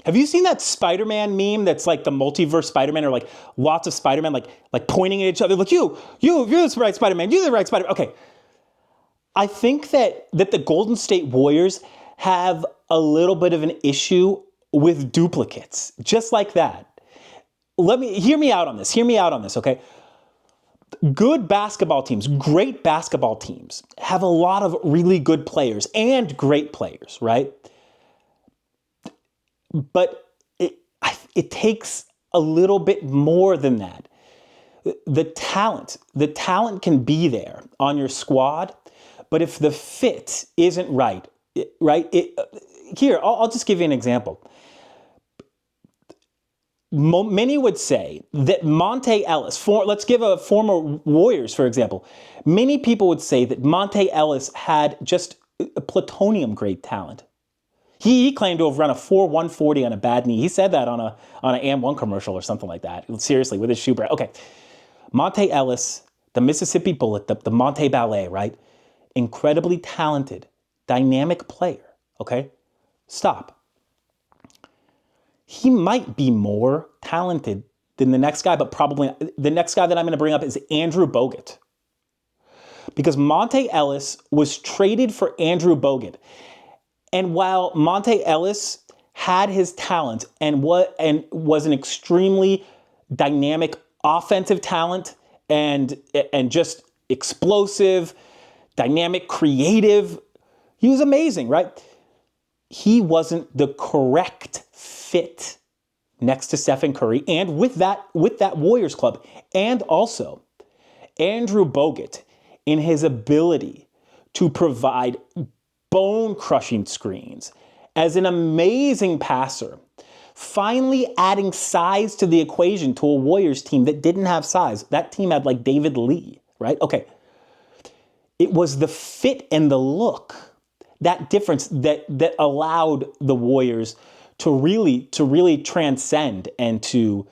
Have you seen that Spider-Man meme that's like the multiverse Spider-Man, or like lots of Spider-Man like pointing at each other, like you're the right Spider-Man, you're the right Spider-Man. Okay. I think that the Golden State Warriors have a little bit of an issue with duplicates, just like that. Hear me out on this, okay? Good basketball teams, great basketball teams, have a lot of really good players and great players, right? But it takes a little bit more than that. The talent can be there on your squad, but if the fit isn't right, here, I'll just give you an example. Many would say that Monte Ellis, let's give a former Warriors, for example. Many people would say that Monte Ellis had just a plutonium-grade talent. He claimed to have run a 4.140 on a bad knee. He said that on an AM1 commercial or something like that. Seriously, with his shoe brand. Okay. Monte Ellis, the Mississippi Bullet, the Monte Ballet, right? Incredibly talented, dynamic player. Okay? Stop. He might be more talented than the next guy, but probably the next guy that I'm going to bring up is Andrew Bogut. Because Monte Ellis was traded for Andrew Bogut. And while Monte Ellis had his talent and was an extremely dynamic offensive talent and just explosive, dynamic, creative, he was amazing, right? He wasn't the correct fit next to Steph and Curry and with that Warriors club. And also, Andrew Bogut, in his ability to provide bone-crushing screens as an amazing passer, finally adding size to the equation to a Warriors team that didn't have size. That team had like David Lee, right? Okay. It was the fit and the look, that difference that allowed the Warriors to really transcend and to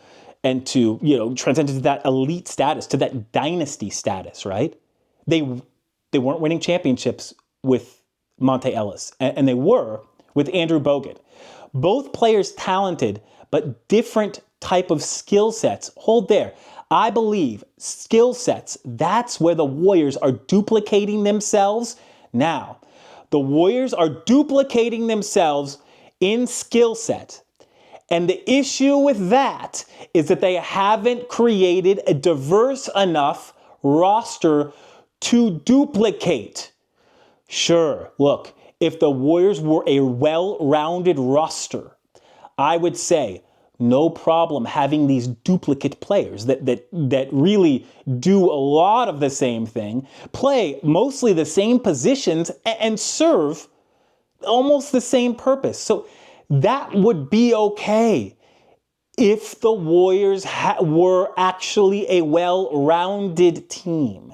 transcend to that elite status, to that dynasty status, right? They weren't winning championships with Monte Ellis, and they were with Andrew Bogut. Both players talented, but different type of skill sets. Hold there. I believe skill sets, that's where the Warriors are duplicating themselves now. The Warriors are duplicating themselves in skill set. And the issue with that is that they haven't created a diverse enough roster to duplicate. Sure, look, if the Warriors were a well-rounded roster, I would say no problem having these duplicate players that really do a lot of the same thing, play mostly the same positions, and serve almost the same purpose. So that would be okay if the Warriors were actually a well-rounded team.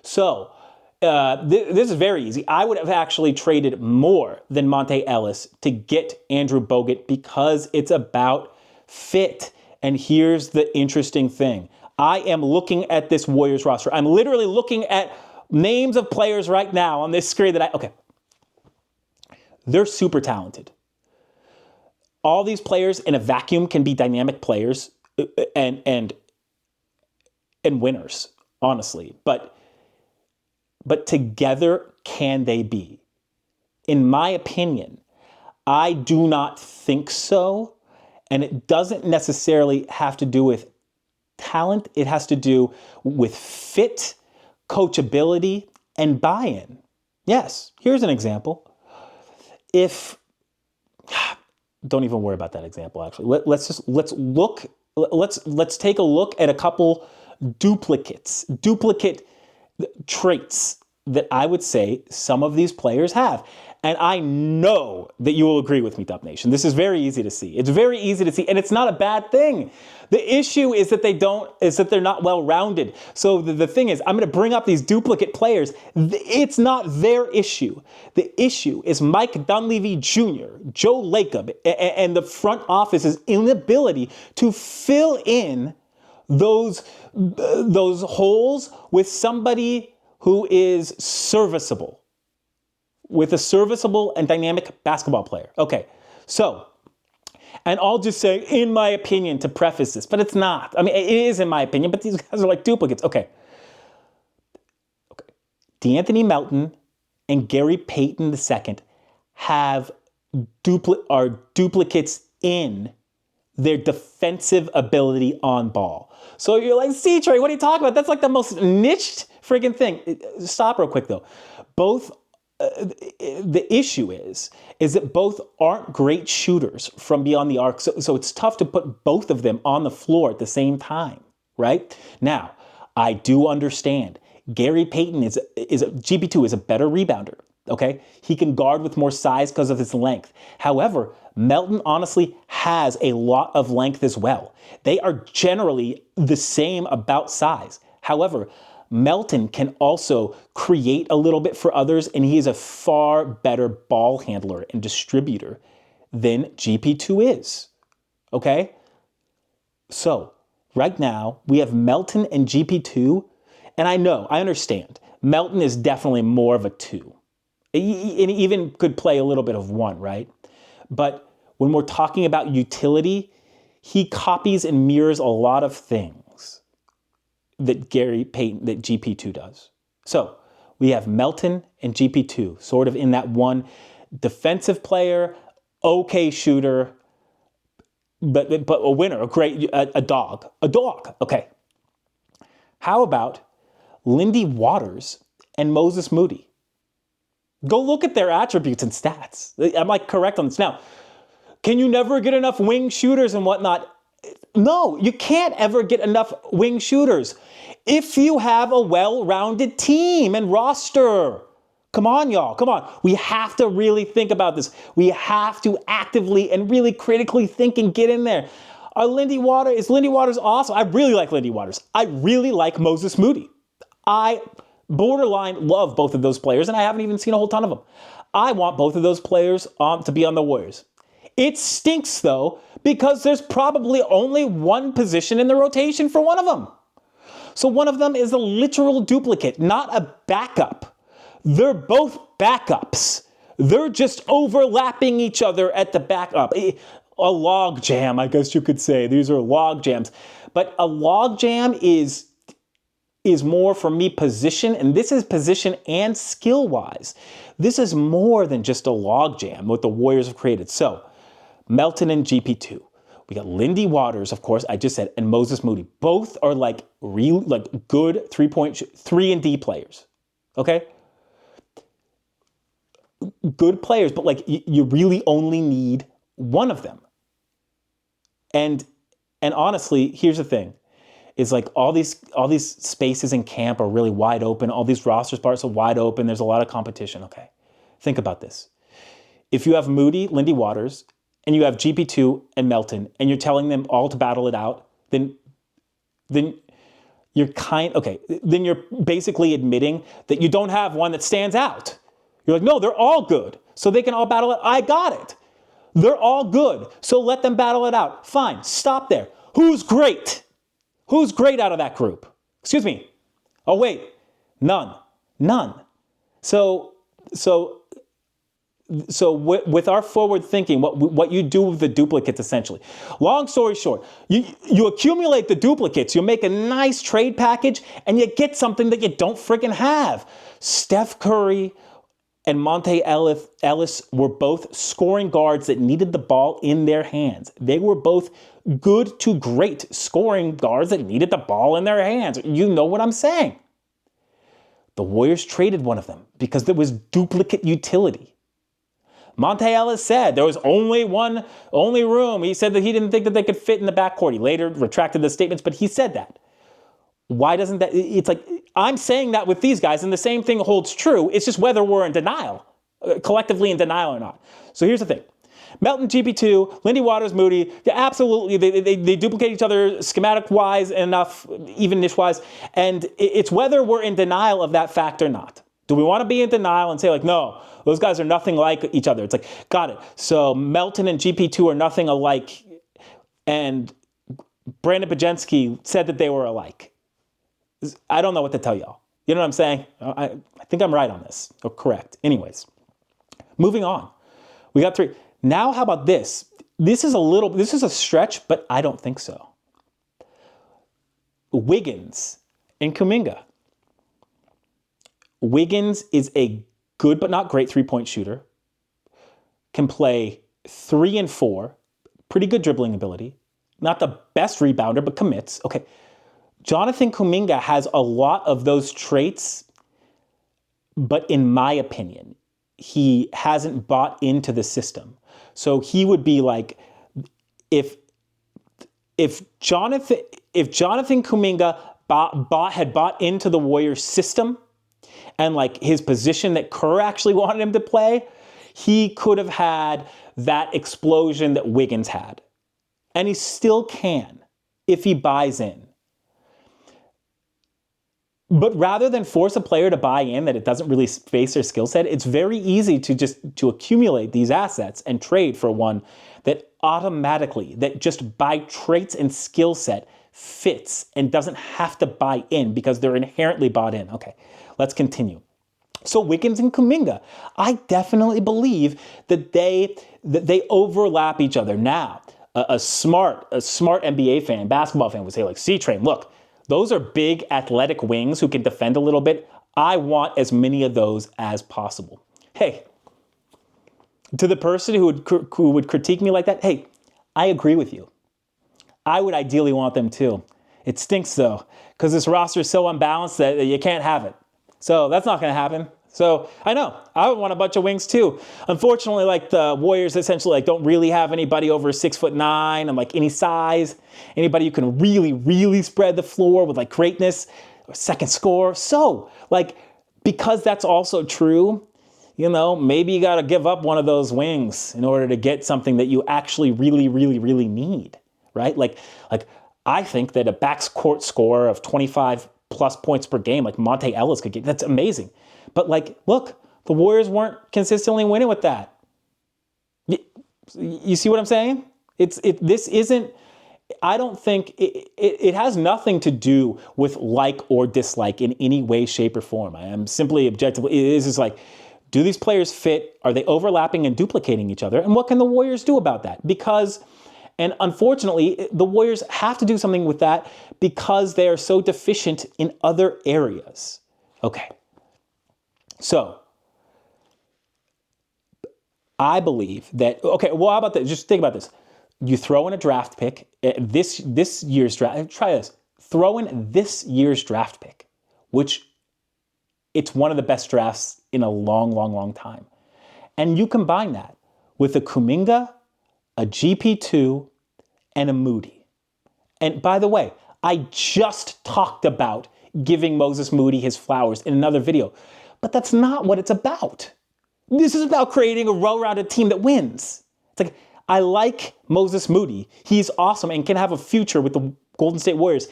So this is very easy. I would have actually traded more than Monte Ellis to get Andrew Bogut because it's about fit. And here's the interesting thing. I am looking at this Warriors roster. I'm literally looking at names of players right now on this screen okay. They're super talented. All these players in a vacuum can be dynamic players and winners, honestly. But together, can they be? In my opinion, I do not think so. And it doesn't necessarily have to do with talent. It has to do with fit, coachability, and buy-in. Yes, here's an example. Don't even worry about that example, actually. Let's take a look at a couple duplicate traits that I would say some of these players have. And I know that you will agree with me, Dub Nation. This is very easy to see. It's very easy to see, and it's not a bad thing. The issue is that they're not well-rounded. So the thing is, I'm going to bring up these duplicate players. It's not their issue. The issue is Mike Dunleavy Jr., Joe Lacob, and the front office's inability to fill in those holes with somebody who is serviceable, with a serviceable and dynamic basketball player. Okay, so And I'll just say, in my opinion, to preface this, but it's not. I mean, it is in my opinion, but these guys are like duplicates. Okay. D'Anthony Melton and Gary Payton II have are duplicates in their defensive ability on ball. So you're like, C-Trey, what are you talking about? That's like the most niched friggin' thing. Stop real quick though. Both, the issue is that both aren't great shooters from beyond the arc. So it's tough to put both of them on the floor at the same time, right? Now, I do understand. Gary Payton GP2 is a better rebounder. Okay, he can guard with more size because of his length. However, Melton honestly has a lot of length as well. They are generally the same about size. However, Melton can also create a little bit for others, and he is a far better ball handler and distributor than GP2 is. Okay? So, right now, we have Melton and GP2, and I understand. Melton is definitely more of a 2. And even could play a little bit of 1, right? But when we're talking about utility, he copies and mirrors a lot of things that that GP2 does. So we have Melton and GP2, sort of in that one defensive player, okay shooter, but a winner, a dog. Okay. How about Lindy Waters and Moses Moody? Go look at their attributes and stats. I'm like correct on this. Now, can you never get enough wing shooters and whatnot? No, you can't ever get enough wing shooters if you have a well-rounded team and roster. Come on, y'all. Come on. We have to really think about this. We have to actively and really critically think and get in there. Is Lindy Waters awesome? I really like Lindy Waters. I really like Moses Moody. I borderline love both of those players, and I haven't even seen a whole ton of them. I want both of those players to be on the Warriors. It stinks, though, because there's probably only one position in the rotation for one of them. So one of them is a literal duplicate, not a backup. They're both backups. They're just overlapping each other at the backup. A log jam, I guess you could say. These are log jams. But a log jam is more for me position, and this is position and skill-wise. This is more than just a logjam what the Warriors have created. So, Melton and GP2. We got Lindy Waters, of course, I just said, and Moses Moody. Both are like good 3 and D players. Okay? Good players, but like you really only need one of them. And honestly, here's the thing. Is like all these spaces in camp are really wide open. All these roster spots are wide open. There's a lot of competition. Okay, think about this. If you have Moody, Lindy Waters, and you have GP2 and Melton, and you're telling them all to battle it out, then you're basically admitting that you don't have one that stands out. You're like, no, they're all good, so they can all battle it. I got it. They're all good, so let them battle it out. Fine, stop there. Who's great? Who's great out of that group? Excuse me. Oh, wait. None. So with our forward thinking, what you do with the duplicates, essentially. Long story short, you accumulate the duplicates, you make a nice trade package, and you get something that you don't freaking have. Steph Curry and Monte Ellis were both scoring guards that needed the ball in their hands. They were both good to great scoring guards that needed the ball in their hands. You know what I'm saying. The Warriors traded one of them because there was duplicate utility. Monte Ellis said there was only room. He said that he didn't think that they could fit in the backcourt. He later retracted the statements, but he said that. Why doesn't that? It's like, I'm saying that with these guys, and the same thing holds true. It's just whether we're in denial, collectively in denial or not. So here's the thing. Melton, GP2, Lindy Waters, Moody, absolutely, they duplicate each other schematic-wise enough, even niche-wise, and it's whether we're in denial of that fact or not. Do we want to be in denial and say, like, no, those guys are nothing like each other? It's like, got it. So Melton and GP2 are nothing alike, and Brandon Bajensky said that they were alike. I don't know what to tell y'all. You know what I'm saying? I think I'm right on this, or correct. Anyways, moving on. We got 3. Now, how about this? this is a stretch, but I don't think so. Wiggins and Kuminga. Wiggins is a good but not great three-point shooter. Can play 3 and 4. Pretty good dribbling ability. Not the best rebounder, but commits. Okay. Jonathan Kuminga has a lot of those traits, but in my opinion, he hasn't bought into the system. So he would be like, if Jonathan Kuminga had bought into the Warriors system and like his position that Kerr actually wanted him to play, he could have had that explosion that Wiggins had. And he still can if he buys in. But rather than force a player to buy in that it doesn't really face their skill set, it's very easy to accumulate these assets and trade for one that automatically, that just by traits and skill set fits and doesn't have to buy in because they're inherently bought in. Okay, let's continue. So Wiggins and Kuminga, I definitely believe that they overlap each other. Now, a smart NBA fan, basketball fan would say like, C-Train, look, those are big athletic wings who can defend a little bit. I want as many of those as possible. Hey, to the person who would critique me like that, hey, I agree with you. I would ideally want them too. It stinks though, because this roster is so unbalanced that you can't have it. So that's not going to happen. So I know I would want a bunch of wings too. Unfortunately, like the Warriors essentially like don't really have anybody over 6'9" and like any size, anybody who can really, really spread the floor with like greatness or second score. So like, because that's also true, you know, maybe you got to give up one of those wings in order to get something that you actually really, really, really need, right? Like I think that a backcourt score of 25 plus points per game, like Monte Ellis could get, that's amazing. But like, look, the Warriors weren't consistently winning with that. You see what I'm saying? This isn't, I don't think, it has nothing to do with like or dislike in any way, shape, or form. I am simply objectively, it is just like, do these players fit? Are they overlapping and duplicating each other? And what can the Warriors do about that? Because, and unfortunately, the Warriors have to do something with that because they are so deficient in other areas. Okay. So, I believe that, okay, well, how about this? Just think about this. You throw in a draft pick, this year's draft, try this. Throw in this year's draft pick, which it's one of the best drafts in a long, long, long time. And you combine that with a Kuminga, a GP2, and a Moody. And by the way, I just talked about giving Moses Moody his flowers in another video. But that's not what it's about. This is about creating a well-rounded team that wins. It's like, I like Moses Moody. He's awesome and can have a future with the Golden State Warriors.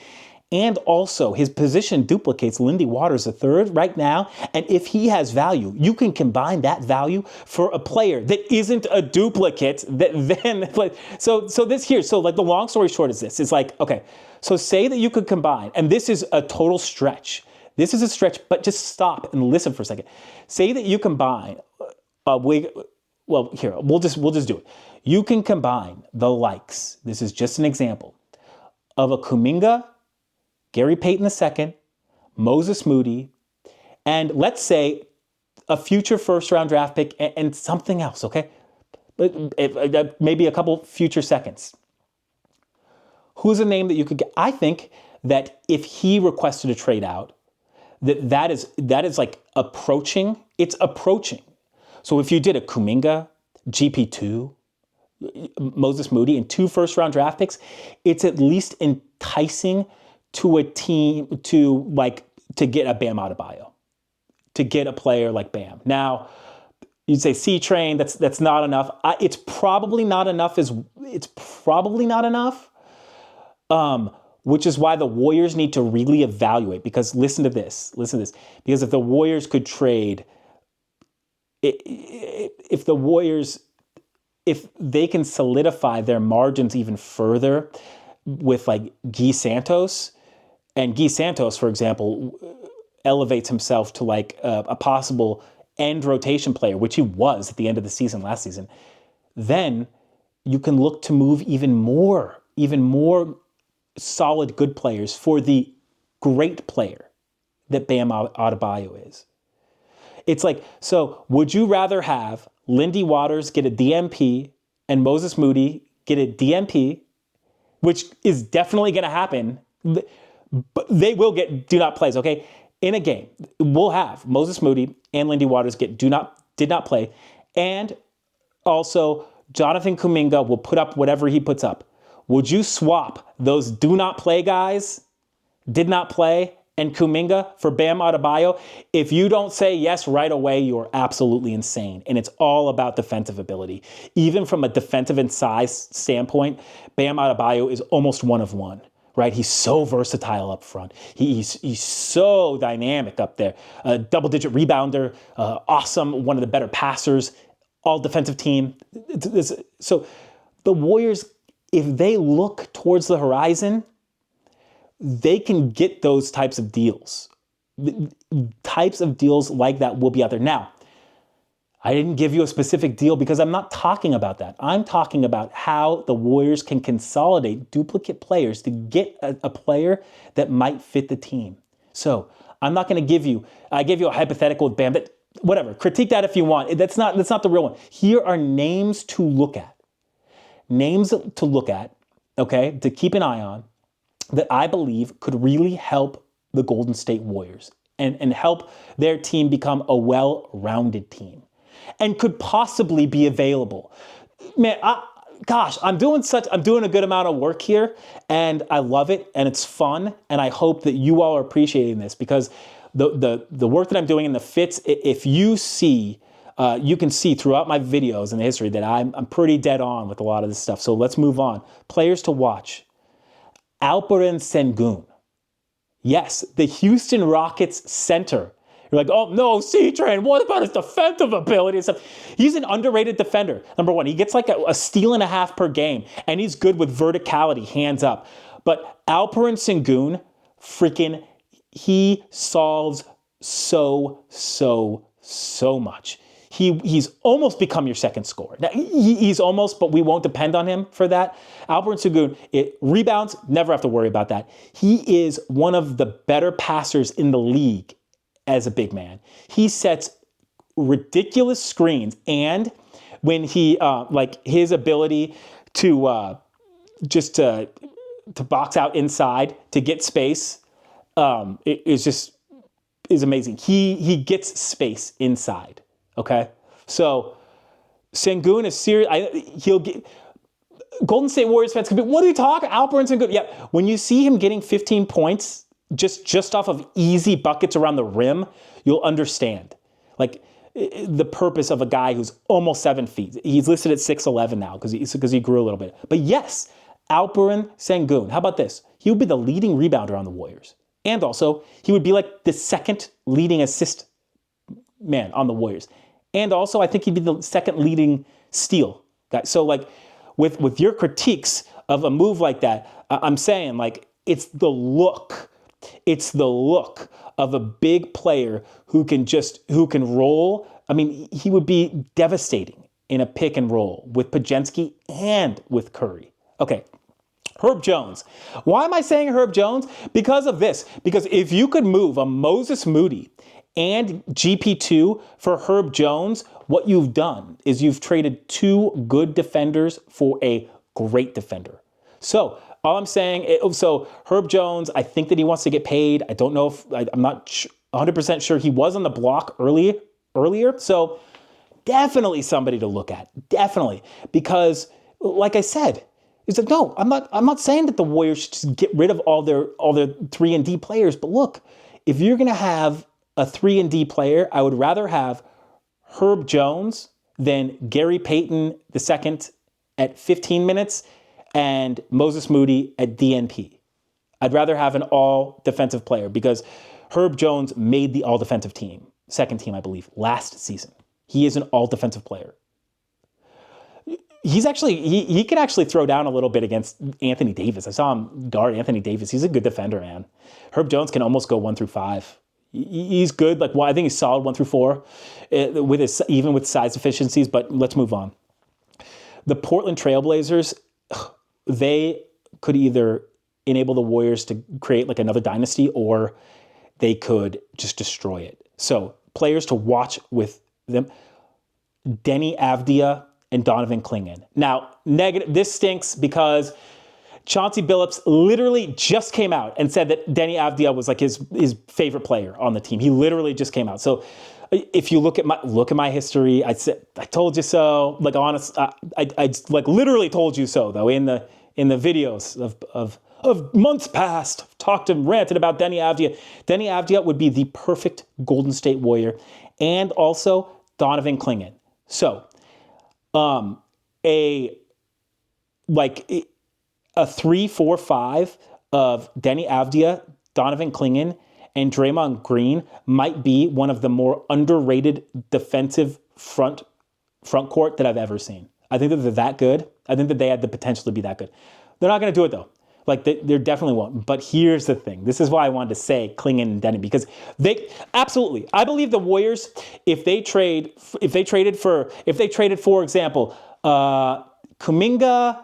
And also, his position duplicates Lindy Waters III right now. And if he has value, you can combine that value for a player that isn't a duplicate. That then, like, so this here. So like the long story short is this. It's like, okay, so say that you could combine, and this is a total stretch. This is a stretch, but just stop and listen for a second. Say that you combine well, here, we'll just do it. You can combine the likes, this is just an example, of a Kuminga, Gary Payton II, Moses Moody, and let's say a future first-round draft pick and something else, okay? Maybe a couple future seconds. Who's a name that you could get? I think that if he requested a trade out, that is like approaching. It's approaching. So if you did a Kuminga, GP2, Moses Moody, and 2 first-round draft picks, it's at least enticing to a team to get a Bam Adebayo, to get a player like Bam. Now, you'd say C-Train, that's not enough. It's probably not enough. Which is why the Warriors need to really evaluate, because listen to this, because if the Warriors could trade, if they can solidify their margins even further with like Guy Santos, and Guy Santos, for example, elevates himself to like a possible end rotation player, which he was at the end of the season last season, then you can look to move even more solid good players for the great player that Bam Adebayo is. It's like, so would you rather have Lindy Waters get a DMP and Moses Moody get a DMP, which is definitely going to happen, but they will get do not plays, okay? In a game, we'll have Moses Moody and Lindy Waters get did not play, and also Jonathan Kuminga will put up whatever he puts up. Would you swap those do not play guys, did not play, and Kuminga for Bam Adebayo? If you don't say yes right away, you're absolutely insane. And it's all about defensive ability. Even from a defensive and size standpoint, Bam Adebayo is almost one of one, right? He's so versatile up front. He's so dynamic up there. A double-digit rebounder, awesome, one of the better passers, all defensive team. So the Warriors, if they look towards the horizon, they can get those types of deals. Types of deals like that will be out there. Now, I didn't give you a specific deal because I'm not talking about that. I'm talking about how the Warriors can consolidate duplicate players to get a player that might fit the team. So I'm not going to give you, I gave you a hypothetical with Bam, but whatever, critique that if you want. That's not the real one. Here are names to look at. Names to look at, okay, to keep an eye on, that I believe could really help the Golden State Warriors and help their team become a well-rounded team and could possibly be available. Man, I'm doing a good amount of work here, and I love it, and it's fun, and I hope that you all are appreciating this, because the work that I'm doing in the fits, if you see, you can see throughout my videos in the history that I'm pretty dead on with a lot of this stuff. So let's move on. Players to watch. Alperen Sengun. Yes, the Houston Rockets center. You're like, oh no, C-Train, what about his defensive ability and stuff? He's an underrated defender. Number one, he gets like a steal and a half per game, and he's good with verticality, hands up. But Alperen Sengun, freaking, he solves so much. He's almost become your second scorer. Now, he's almost, but we won't depend on him for that. Alperen Sengun, rebounds, never have to worry about that. He is one of the better passers in the league as a big man. He sets ridiculous screens, and when he, like his ability to just to box out inside, to get space, is amazing. He gets space inside. Okay, so Sengun is serious. He'll get Golden State Warriors fans could be, what are you talking? Alperen Sengun. Yeah, when you see him getting 15 points just off of easy buckets around the rim, you'll understand like the purpose of a guy who's almost 7 feet. He's listed at 6'11" now because he grew a little bit. But yes, Alperen Sengun. How about this? He would be the leading rebounder on the Warriors, and also he would be like the second leading assist man on the Warriors. And also, I think he'd be the second leading steal guy. So, like, with your critiques of a move like that, I'm saying, like, it's the look. It's the look of a big player who can roll. I mean, he would be devastating in a pick and roll with Pajensky and with Curry. Okay, Herb Jones. Why am I saying Herb Jones? Because of this. Because if you could move a Moses Moody and GP2 for Herb Jones, what you've done is you've traded 2 good defenders for a great defender. So all I'm saying, so Herb Jones, I think that he wants to get paid. I don't know if, I'm not 100% sure. He was on the block earlier. So definitely somebody to look at. Definitely. Because like I said, it's like, no, I'm not saying that the Warriors should just get rid of all their 3 and D players. But look, if you're going to have a 3 and D player, I would rather have Herb Jones than Gary Payton II at 15 minutes and Moses Moody at DNP. I'd rather have an all-defensive player because Herb Jones made the all-defensive team, second team, I believe, last season. He is an all-defensive player. He's actually, he can actually throw down a little bit against Anthony Davis. I saw him guard Anthony Davis. He's a good defender, man. Herb Jones can almost go 1 through 5. He's good. Like, well, I think he's solid 1 through 4 even with size deficiencies, but let's move on. The Portland Trailblazers, they could either enable the Warriors to create like another dynasty, or they could just destroy it. So players to watch with them: Denny Avdia and Donovan Clingan. Now, this stinks because Chauncey Billups literally just came out and said that Denny Avdia was like his favorite player on the team. He literally just came out. So if you look at my history, I said, I told you so. Like, honest, I like literally told you so though in the videos of months past. I've talked and ranted about Denny Avdia. Denny Avdia would be the perfect Golden State Warrior, and also Donovan Clingan. So, a 3-4-5 of Denny Avdia, Donovan Clingan, and Draymond Green might be one of the more underrated defensive front court that I've ever seen. I think that they're that good. I think that they had the potential to be that good. They're not going to do it though. Like they definitely won't. But here's the thing. This is why I wanted to say Clingan and Denny, because they absolutely. I believe the Warriors, if they traded for example, Kuminga,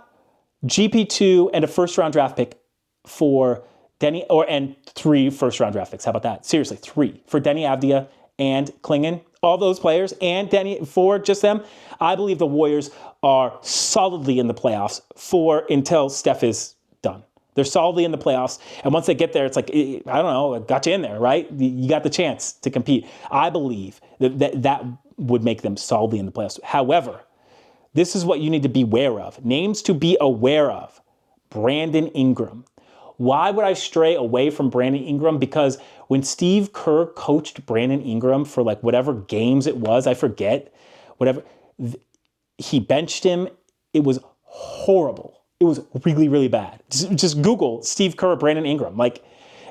GP2, and a first-round draft pick for Denny, and 3 first-round draft picks. How about that? Seriously, 3 for Denny Avdia and Clingan, all those players, and Denny for just them. I believe the Warriors are solidly in the playoffs until Steph is done. They're solidly in the playoffs, and once they get there, it's like, I don't know, it got you in there, right? You got the chance to compete. I believe that would make them solidly in the playoffs. However, this is what you need to be aware of. Names to be aware of: Brandon Ingram. Why would I stray away from Brandon Ingram? Because when Steve Kerr coached Brandon Ingram for like whatever games it was, I forget, he benched him. It was horrible. It was really, really bad. Just Google Steve Kerr, Brandon Ingram.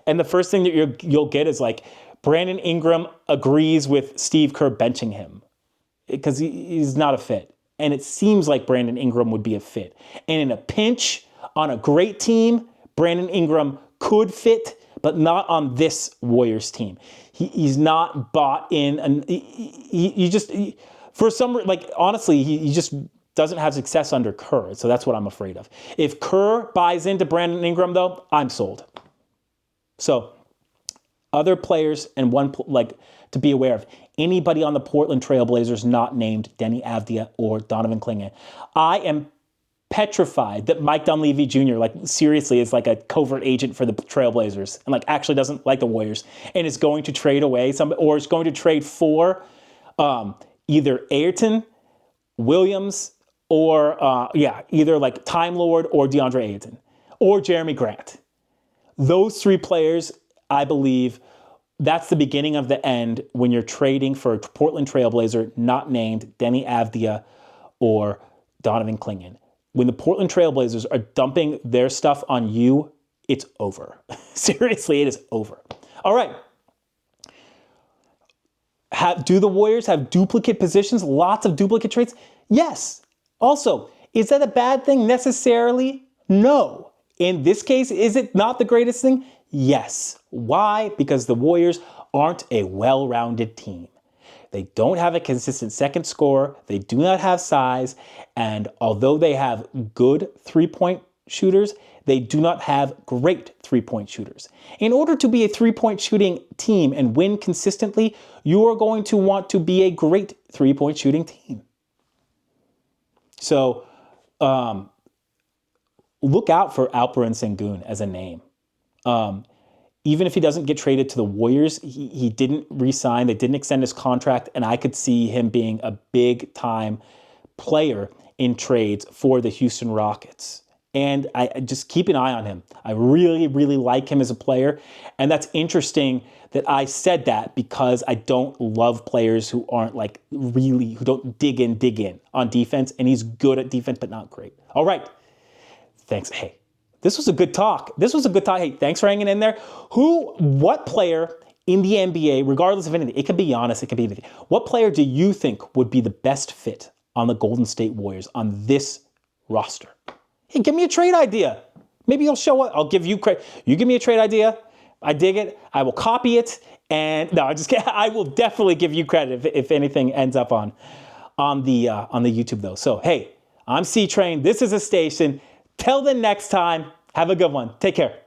And the first thing that you'll get is like, Brandon Ingram agrees with Steve Kerr benching him because he's not a fit. And it seems like Brandon Ingram would be a fit. And in a pinch on a great team, Brandon Ingram could fit, but not on this Warriors team. He's not bought in, and he just doesn't have success under Kerr. So that's what I'm afraid of. If Kerr buys into Brandon Ingram, though, I'm sold. So other players and to be aware of: anybody on the Portland Trailblazers not named Denny Avdia or Donovan Clingan. I am petrified that Mike Dunleavy Jr. seriously is like a covert agent for the Trailblazers and actually doesn't like the Warriors and is going to trade away or is going to trade for either Ayrton, Williams, or either Time Lord or DeAndre Ayton or Jeremy Grant. Those 3 players, I believe, that's the beginning of the end when you're trading for a Portland Trailblazer not named Denny Avdia or Donovan Clingan. When the Portland Trailblazers are dumping their stuff on you, it's over. Seriously, it is over. All right. Do the Warriors have duplicate positions? Lots of duplicate trades? Yes. Also, is that a bad thing necessarily? No. In this case, is it not the greatest thing? Yes. Why? Because the Warriors aren't a well-rounded team. They don't have a consistent second scorer. They do not have size. And although they have good three-point shooters, they do not have great three-point shooters. In order to be a three-point shooting team and win consistently, you are going to want to be a great three-point shooting team. So look out for Alperen Sengun as a name. Even if he doesn't get traded to the Warriors, he didn't re-sign. They didn't extend his contract, and I could see him being a big-time player in trades for the Houston Rockets. And I just keep an eye on him. I really, really like him as a player. And that's interesting that I said that because I don't love players who aren't who don't dig in on defense. And he's good at defense, but not great. All right. Thanks. Hey. This was a good talk. Hey, thanks for hanging in there. What player in the NBA, regardless of anything, it could be Giannis, it could be anything. What player do you think would be the best fit on the Golden State Warriors on this roster? Hey, give me a trade idea. Maybe you'll show up. I'll give you credit. You give me a trade idea. I dig it. I will copy it. And no, I'm just kidding. I will definitely give you credit if anything ends up on the YouTube though. So, hey, I'm C-Train. This is A Station. Till the next time, have a good one. Take care.